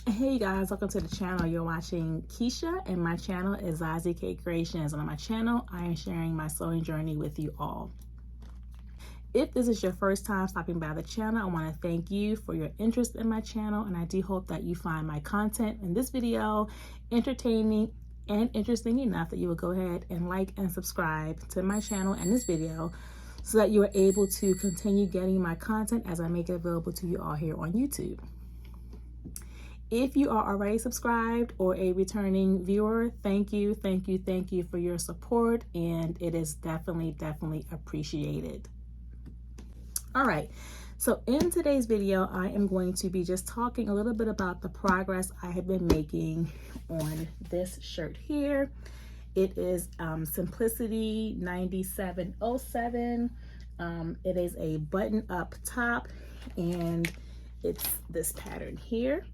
Hey guys, welcome to the channel. You're watching Keisha and my channel is Zazie K Creations, and on my channel I am sharing my sewing journey with you all. If this is your first time stopping by the channel, I want to thank you for your interest in my channel, and I do hope that you find my content in this video entertaining and interesting enough that you will go ahead and like and subscribe to my channel and this video so that you are able to continue getting my content as I make it available to you all here on YouTube. If you are already subscribed or a returning viewer, thank you for your support, and it is definitely appreciated. All right, so in today's video, I am going to be just talking a little bit about the progress I have been making on this shirt here. It is Simplicity 9707. It is a button up top, and it's this pattern here.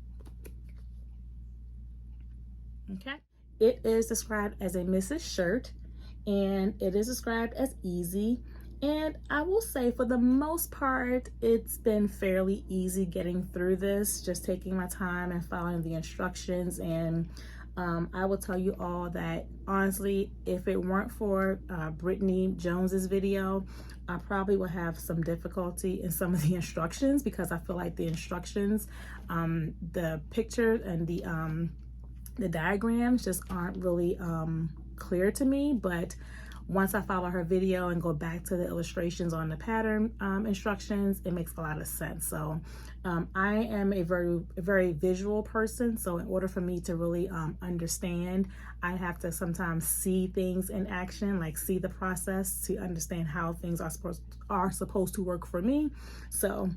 Okay, it is described as a missus shirt, and it is described as easy, and I will say for the most part it's been fairly easy getting through this, just taking my time and following the instructions. And I will tell you all that honestly, if it weren't for Brittany Jones's video, I probably would have some difficulty in some of the instructions, because I feel like the instructions, the pictures and the diagrams just aren't really clear to me. But once I follow her video and go back to the illustrations on the pattern instructions, it makes a lot of sense. So I am a very visual person, so in order for me to really understand, I have to sometimes see things in action, like see the process to understand how things are supposed to work for me. So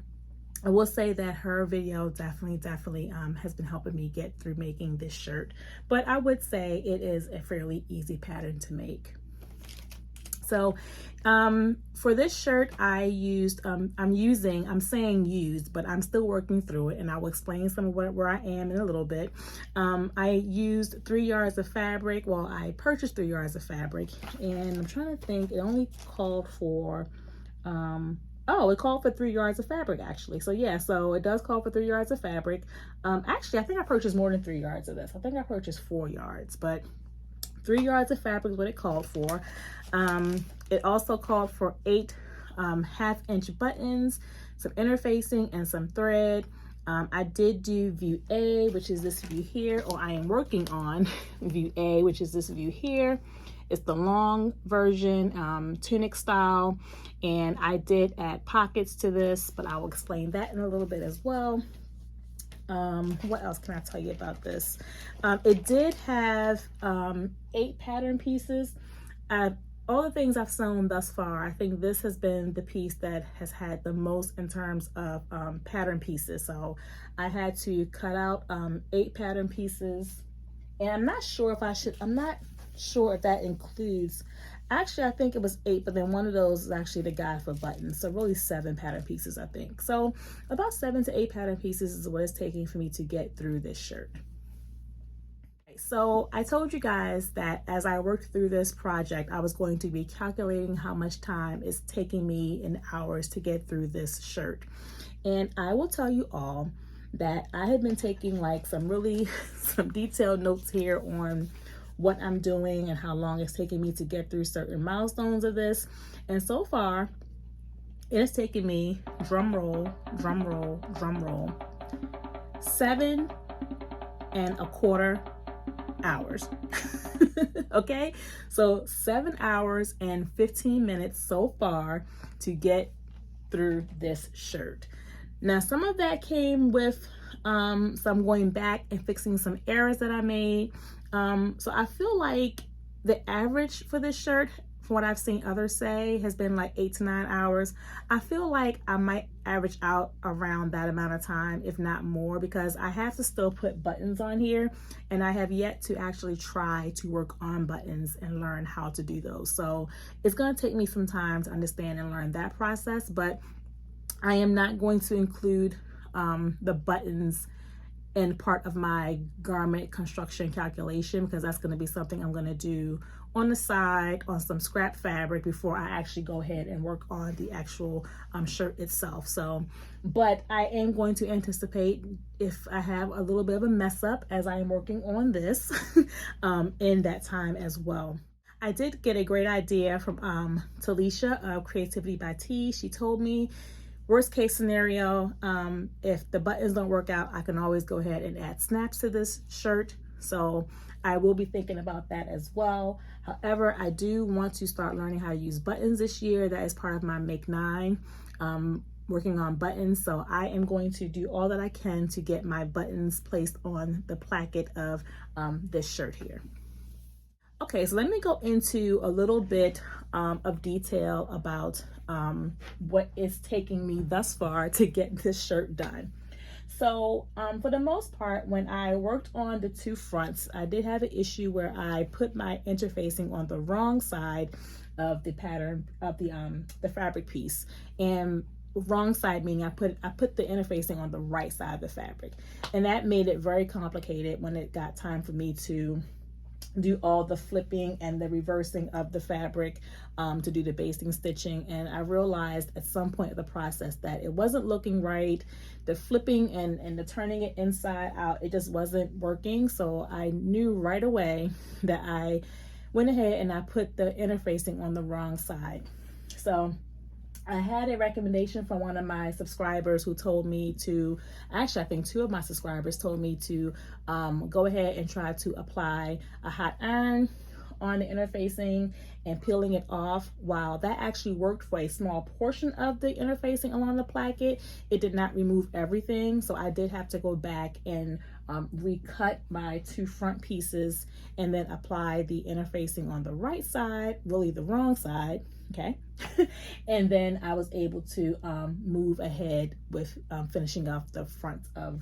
I will say that her video definitely has been helping me get through making this shirt, but I would say it is a fairly easy pattern to make. So for this shirt, I used, I'm saying used, but I'm still working through it, and I will explain some of where I am in a little bit. I used 3 yards of fabric. Well, I purchased 3 yards of fabric, and I'm trying to think, it only called for, it called for 3 yards of fabric, actually. So yeah, so it does call for 3 yards of fabric. Actually, I think I purchased more than 3 yards of this. I think I purchased 4 yards, but 3 yards of fabric is what it called for. It also called for 8 half-inch buttons, some interfacing, and some thread. I did do view A, which is this view here, or I am working on view A, which is this view here. It's the long version, tunic style, and I did add pockets to this, but I will explain that in a little bit as well. What else can I tell you about this? It did have 8 pattern pieces. All the things I've sewn thus far, I think this has been the piece that has had the most in terms of pattern pieces. So I had to cut out 8 pattern pieces, and I'm not sure if that includes, actually I think it was 8, but then one of those is actually the guide for buttons. So really 7 pattern pieces, I think. So about 7 to 8 pattern pieces is what it's taking for me to get through this shirt. So I told you guys that as I worked through this project, I was going to be calculating how much time it's taking me in hours to get through this shirt. And I will tell you all that I have been taking like some detailed notes here on what I'm doing and how long it's taking me to get through certain milestones of this. And so far, it has taken me, drum roll, 7.25 hours. Okay, so 7 hours and 15 minutes so far to get through this shirt. Now, some of that came with some going back and fixing some errors that I made. So I feel like the average for this shirt, from what I've seen others say, has been like 8 to 9 hours. I feel like I might average out around that amount of time, if not more, because I have to still put buttons on here, and I have yet to actually try to work on buttons and learn how to do those. So it's going to take me some time to understand and learn that process, but I am not going to include the buttons in part of my garment construction calculation, because that's going to be something I'm going to do on the side on some scrap fabric before I actually go ahead and work on the actual shirt itself. So, but I am going to anticipate if I have a little bit of a mess up as I am working on this in that time as well. I did get a great idea from Talisha of Creativity by T. She told me, worst case scenario, if the buttons don't work out, I can always go ahead and add snaps to this shirt. So I will be thinking about that as well. However, I do want to start learning how to use buttons this year. That is part of my Make 9, working on buttons. So I am going to do all that I can to get my buttons placed on the placket of this shirt here. Okay, so let me go into a little bit of detail about what is taking me thus far to get this shirt done. So for the most part, when I worked on the two fronts, I did have an issue where I put my interfacing on the wrong side of the pattern of the fabric piece. And wrong side meaning I put the interfacing on the right side of the fabric. And that made it very complicated when it got time for me to do all the flipping and the reversing of the fabric to do the basting stitching. And I realized at some point in the process that it wasn't looking right. The flipping and the turning it inside out, it just wasn't working. So I knew right away that I went ahead and I put the interfacing on the wrong side. So I had a recommendation from one of my subscribers who told me to, actually I think two of my subscribers told me to go ahead and try to apply a hot iron on the interfacing and peeling it off. While that actually worked for a small portion of the interfacing along the placket, it did not remove everything. So I did have to go back and recut my two front pieces and then apply the interfacing on the right side, really the wrong side, okay? And then I was able to move ahead with finishing off the front of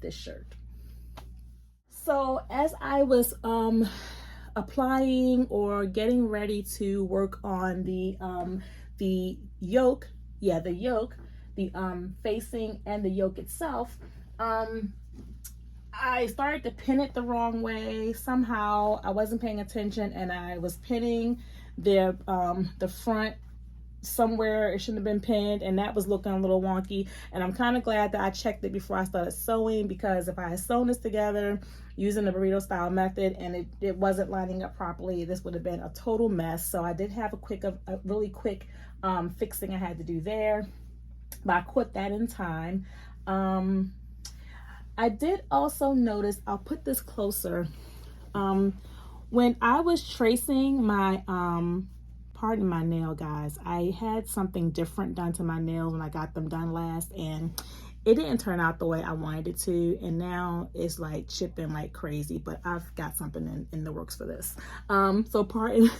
this shirt. So as I was applying or getting ready to work on the yoke, the facing and the yoke itself, I started to pin it the wrong way. Somehow I wasn't paying attention and I was pinning the front somewhere it shouldn't have been pinned, and that was looking a little wonky. And I'm kind of glad that I checked it before I started sewing, because if I had sewn this together using the burrito style method and it wasn't lining up properly, this would have been a total mess. So I did have a really quick fixing I had to do there, but I caught that in time. I did also notice, I'll put this closer, when I was tracing my pardon my nail, guys, I had something different done to my nails when I got them done last, and it didn't turn out the way I wanted it to, and now it's like chipping like crazy, but I've got something in the works for this. So pardon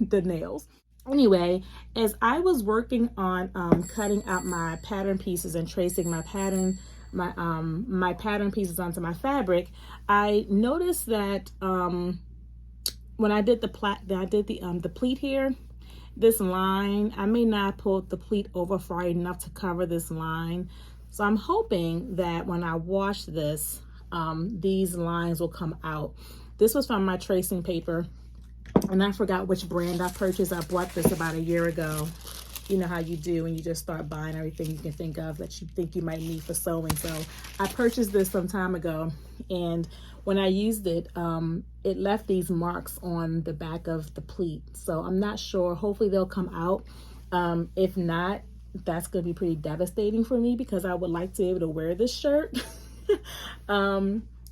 the nails. Anyway, as I was working on cutting out my pattern pieces and tracing my pattern pieces onto my fabric, I noticed that when I did the pleat here, this line, I may not pull the pleat over far enough to cover this line. So I'm hoping that when I wash this, these lines will come out. This was from my tracing paper, and I forgot which brand I purchased. I bought this about a year ago. You know how you do when you just start buying everything you can think of that you think you might need for sewing. So I purchased this some time ago, and when I used it, it left these marks on the back of the pleat. So I'm not sure. Hopefully they'll come out. If not, that's going to be pretty devastating for me, because I would like to be able to wear this shirt.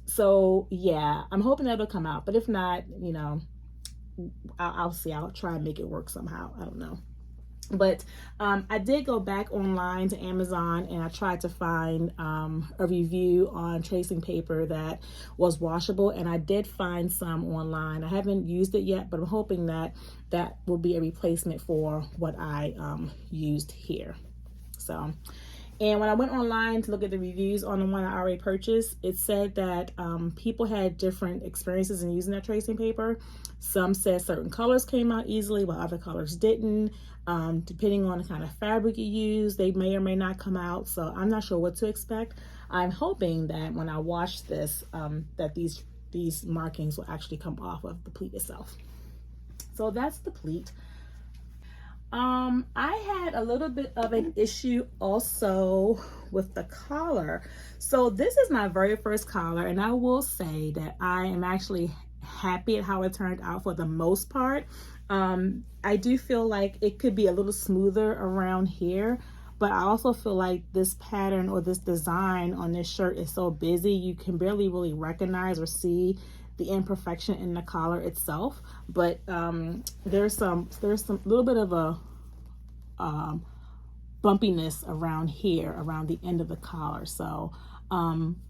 So yeah, I'm hoping that'll come out. But if not, you know, I'll see. I'll try and make it work somehow. I don't know. But I did go back online to Amazon, and I tried to find a review on tracing paper that was washable, and I did find some online. I haven't used it yet, but I'm hoping that will be a replacement for what I used here. So And when I went online to look at the reviews on the one I already purchased, it said that people had different experiences in using that tracing paper. Some said certain colors came out easily while other colors didn't. Depending on the kind of fabric you use, they may or may not come out. So I'm not sure what to expect. I'm hoping that when I wash this, that these markings will actually come off of the pleat itself. So that's the pleat. I had a little bit of an issue also with the collar. So this is my very first collar, and I will say that I am actually happy at how it turned out for the most part. I do feel like it could be a little smoother around here, but I also feel like this pattern or this design on this shirt is so busy you can barely really recognize or see the imperfection in the collar itself. But there's some little bit of a bumpiness around here, around the end of the collar. So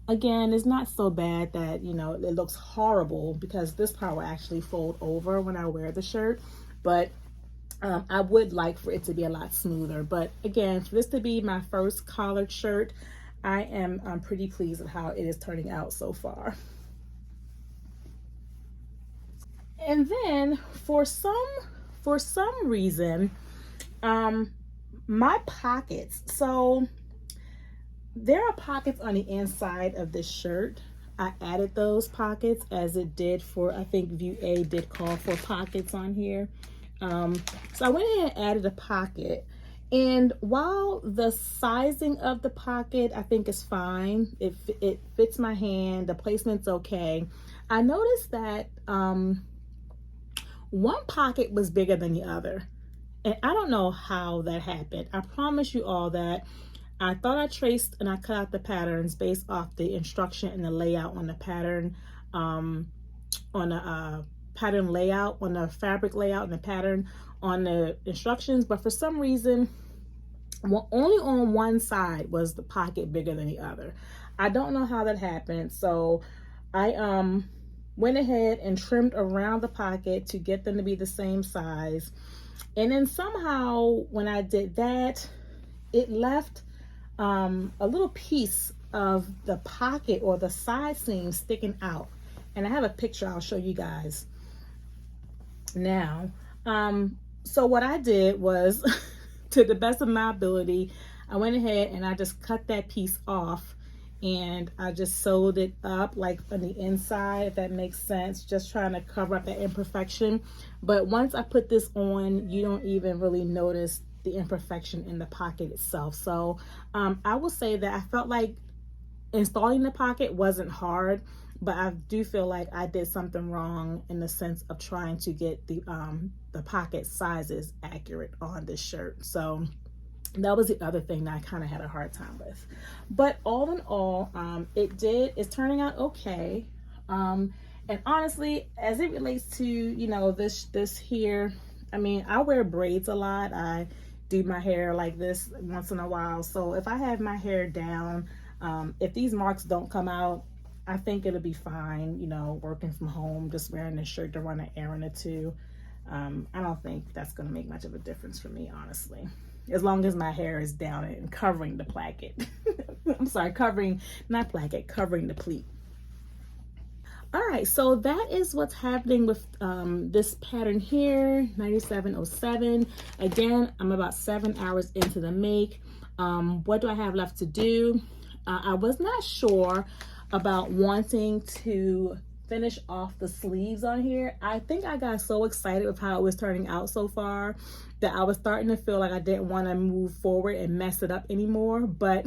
again, it's not so bad that, you know, it looks horrible, because this part will actually fold over when I wear the shirt. But I would like for it to be a lot smoother. But again, for this to be my first collared shirt, I'm pretty pleased with how it is turning out so far. And then for some reason, my pockets, so there are pockets on the inside of this shirt. I added those pockets as it did for, I think View A did call for pockets on here. So I went ahead and added a pocket, and while the sizing of the pocket I think is fine, it fits my hand, the placement's okay, I noticed that one pocket was bigger than the other. And I don't know how that happened. I promise you all that I thought I traced and I cut out the patterns based off the instruction and the layout on the pattern, on the pattern layout, on the fabric layout and the pattern on the instructions. But for some reason, only on one side was the pocket bigger than the other. I don't know how that happened. So I went ahead and trimmed around the pocket to get them to be the same size. And then somehow when I did that, it left a little piece of the pocket or the side seam sticking out. And I have a picture I'll show you guys now. So what I did was, to the best of my ability, I went ahead and I just cut that piece off, and I just sewed it up like on the inside, if that makes sense, just trying to cover up that imperfection. But once I put this on, you don't even really notice the imperfection in the pocket itself. So I will say that I felt like installing the pocket wasn't hard, but I do feel like I did something wrong in the sense of trying to get the pocket sizes accurate on this shirt. So that was the other thing that I kind of had a hard time with. But all in all, it's turning out okay. And honestly, as it relates to, you know, this here, I mean, I wear braids a lot. I do my hair like this once in a while. So if I have my hair down, if these marks don't come out, I think it'll be fine, you know, working from home, just wearing this shirt to run an errand or two. I don't think that's going to make much of a difference for me, honestly, as long as my hair is down and covering the placket. I'm sorry, covering the pleat. All right, so that is what's happening with this pattern here, 9707. Again, I'm about 7 hours into the make. What do I have left to do? I was not sure about wanting to finish off the sleeves on here. I think I got so excited with how it was turning out so far that I was starting to feel like I didn't want to move forward and mess it up anymore. But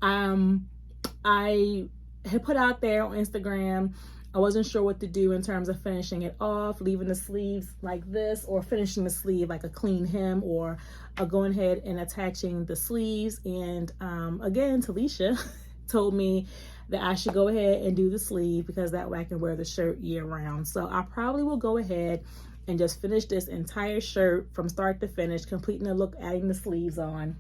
I had put out there on Instagram, I wasn't sure what to do in terms of finishing it off, leaving the sleeves like this, or finishing the sleeve like a clean hem, or going ahead and attaching the sleeves. And again, Talisha told me that I should go ahead and do the sleeve, because that way I can wear the shirt year round. So I probably will go ahead and just finish this entire shirt from start to finish, completing the look, adding the sleeves on.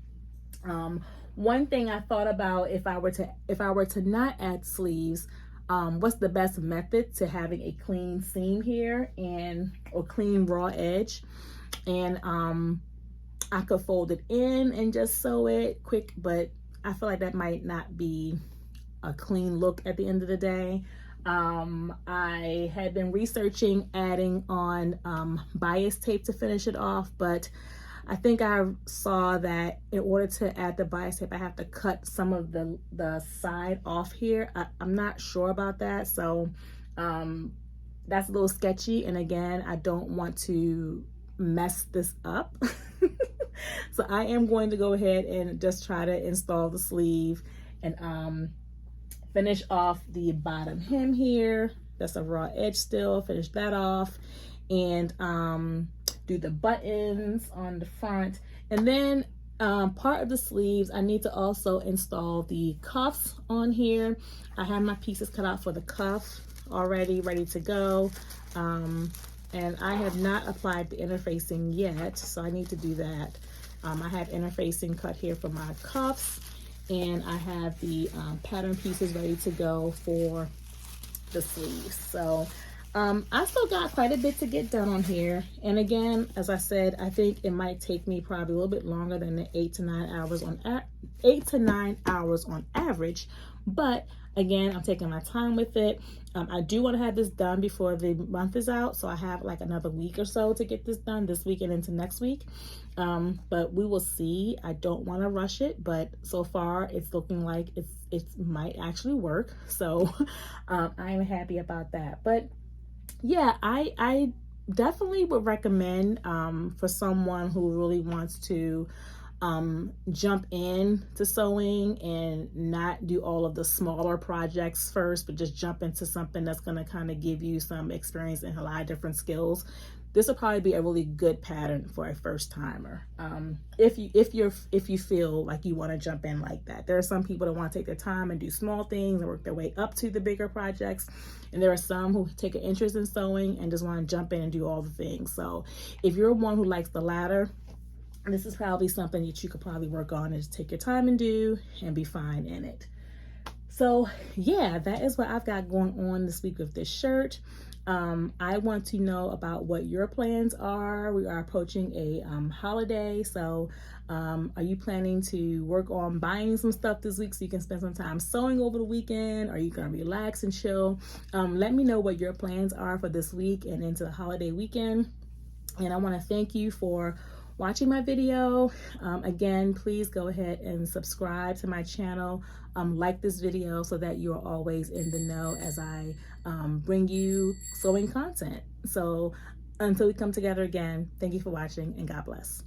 One thing I thought about, if I were to not add sleeves, what's the best method to having a clean seam here or clean raw edge. And I could fold it in and just sew it quick, but I feel like that might not be a clean look at the end of the day. I had been researching adding on bias tape to finish it off, but I think I saw that in order to add the bias tape, I have to cut some of the side off here. I'm not sure about that, so that's a little sketchy. And again, I don't want to mess this up. So I am going to go ahead and just try to install the sleeve and finish off the bottom hem here. That's a raw edge still. Finish that off and do the buttons on the front. And then part of the sleeves, I need to also install the cuffs on here. I have my pieces cut out for the cuff already, ready to go. And I have not applied the interfacing yet, so I need to do that. I have interfacing cut here for my cuffs, and I have the pattern pieces ready to go for the sleeves. So I still got quite a bit to get done on here. And again, as I said, I think it might take me probably a little bit longer than the 8 to 9 hours on average. But again, I'm taking my time with it. I do want to have this done before the month is out. So I have like another week or so to get this done this week and into next week. But we will see. I don't want to rush it, but so far it's looking like it might actually work. So I'm happy about that. But yeah, I definitely would recommend for someone who really wants to jump in to sewing and not do all of the smaller projects first, but just jump into something that's going to kind of give you some experience and a lot of different skills. This will probably be a really good pattern for a first timer. If you feel like you want to jump in like that. There are some people that want to take their time and do small things and work their way up to the bigger projects. And there are some who take an interest in sewing and just want to jump in and do all the things. So if you're one who likes the latter, this is probably something that you could probably work on and just take your time and do and be fine in it. So yeah, that is what I've got going on this week with this shirt. I want to know about what your plans are. We are approaching a holiday. So are you planning to work on buying some stuff this week so you can spend some time sewing over the weekend? Are you going to relax and chill? Let me know what your plans are for this week and into the holiday weekend. And I want to thank you for watching my video. Again, please go ahead and subscribe to my channel. Like this video so that you're always in the know as I bring you sewing content. So until we come together again, thank you for watching and God bless.